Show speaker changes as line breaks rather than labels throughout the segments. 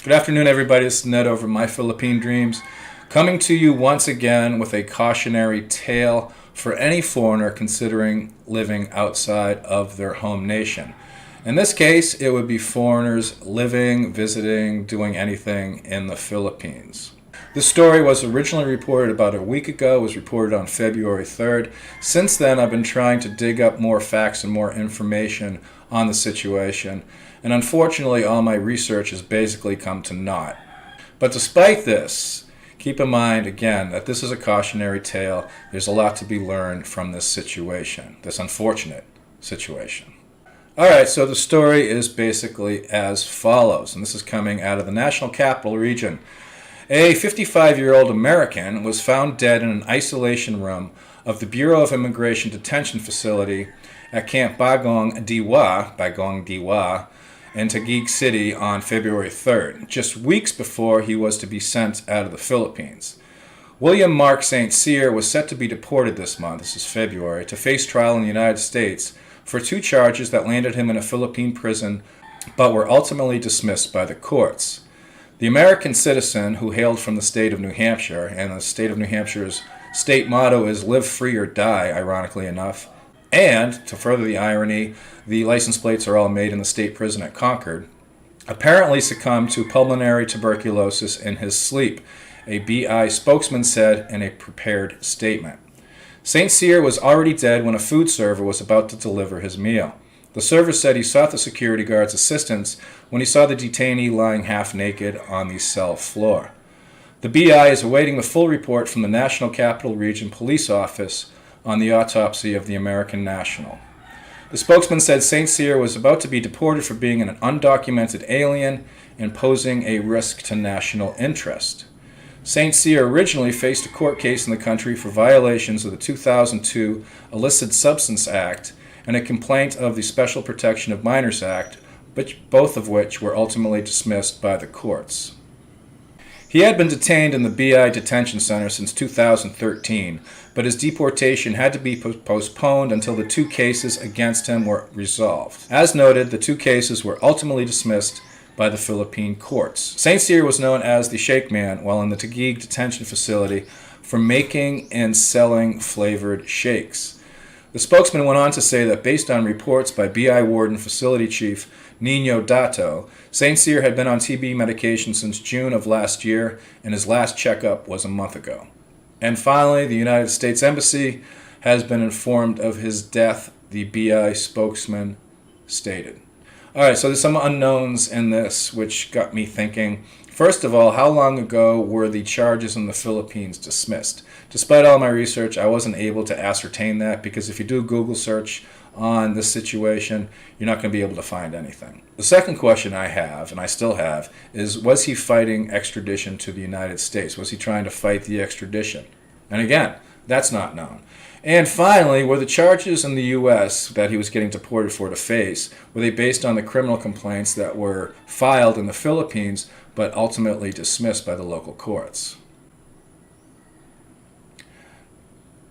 Good afternoon, everybody. This is Ned over My Philippine Dreams, coming to you once again with a cautionary tale for any foreigner considering living outside of their home nation. In this case, it would be foreigners living, visiting, doing anything in the Philippines. This story was originally reported about a week ago. It was reported on February 3rd. Since then, I've been trying to dig up more facts and more information on the situation, and unfortunately, all my research has basically come to naught. But despite this, keep in mind, again, that this is a cautionary tale. There's a lot to be learned from this situation, this unfortunate situation. Alright, so the story is basically as follows, and this is coming out of the National Capital Region. A 55-year-old American was found dead in an isolation room of the Bureau of Immigration Detention Facility at Camp Bagong Diwa, in Taguig City on February 3rd, just weeks before he was to be sent out of the Philippines. William Mark St. Cyr was set to be deported this month, this is February, to face trial in the United States for two charges that landed him in a Philippine prison but were ultimately dismissed by the courts. The American citizen, who hailed from the state of New Hampshire, and the state of New Hampshire's state motto is live free or die, ironically enough, and, to further the irony, the license plates are all made in the state prison at Concord, apparently succumbed to pulmonary tuberculosis in his sleep, a BI spokesman said in a prepared statement. St. Cyr was already dead when a food server was about to deliver his meal. The server said he sought the security guard's assistance when he saw the detainee lying half naked on the cell floor. The BI is awaiting the full report from the National Capital Region Police Office on the autopsy of the American national. The spokesman said St. Cyr was about to be deported for being an undocumented alien and posing a risk to national interest. St. Cyr originally faced a court case in the country for violations of the 2002 Illicit Substance Act and a complaint of the Special Protection of Minors Act, both of which were ultimately dismissed by the courts. He had been detained in the BI detention center since 2013, but his deportation had to be postponed until the two cases against him were resolved. As noted, the two cases were ultimately dismissed by the Philippine courts. St. Cyr was known as the Shake Man while in the Taguig detention facility for making and selling flavored shakes. The spokesman went on to say that based on reports by BI Warden Facility Chief Nino Dato, St. Cyr had been on TB medication since June of last year, and his last checkup was a month ago. And finally, the United States Embassy has been informed of his death, the BI spokesman stated. Alright, so there's some unknowns in this, which got me thinking. First of all, how long ago were the charges in the Philippines dismissed? Despite all my research, I wasn't able to ascertain that, because if you do a Google search on this situation, you're not going to be able to find anything. The second question I have, and I still have, is was he fighting extradition to the United States? Was he trying to fight the extradition? And again, that's not known. And finally, were the charges in the U.S. that he was getting deported for to face, were they based on the criminal complaints that were filed in the Philippines but ultimately dismissed by the local courts?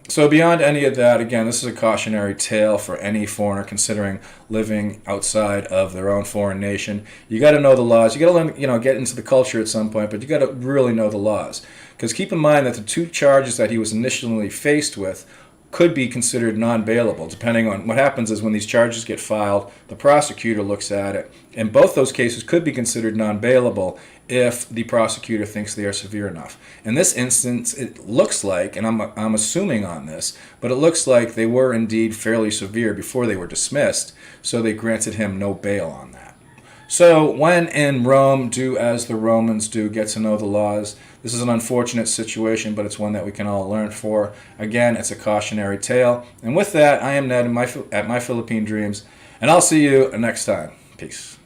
So beyond any of that, again, this is a cautionary tale for any foreigner considering living outside of their own foreign nation. You got to know the laws. You got to learn, get into the culture at some point, but you got to really know the laws. Because keep in mind that the two charges that he was initially faced with could be considered non-bailable, depending on what happens is when these charges get filed, the prosecutor looks at it, and both those cases could be considered non-bailable if the prosecutor thinks they are severe enough. In this instance, it looks like, and I'm assuming on this, but it looks like they were indeed fairly severe before they were dismissed, so they granted him no bail on that. So when in Rome, do as the Romans do, get to know the laws. This is an unfortunate situation, but it's one that we can all learn for. Again, it's a cautionary tale. And with that, I am Ned at My Philippine Dreams, and I'll see you next time. Peace.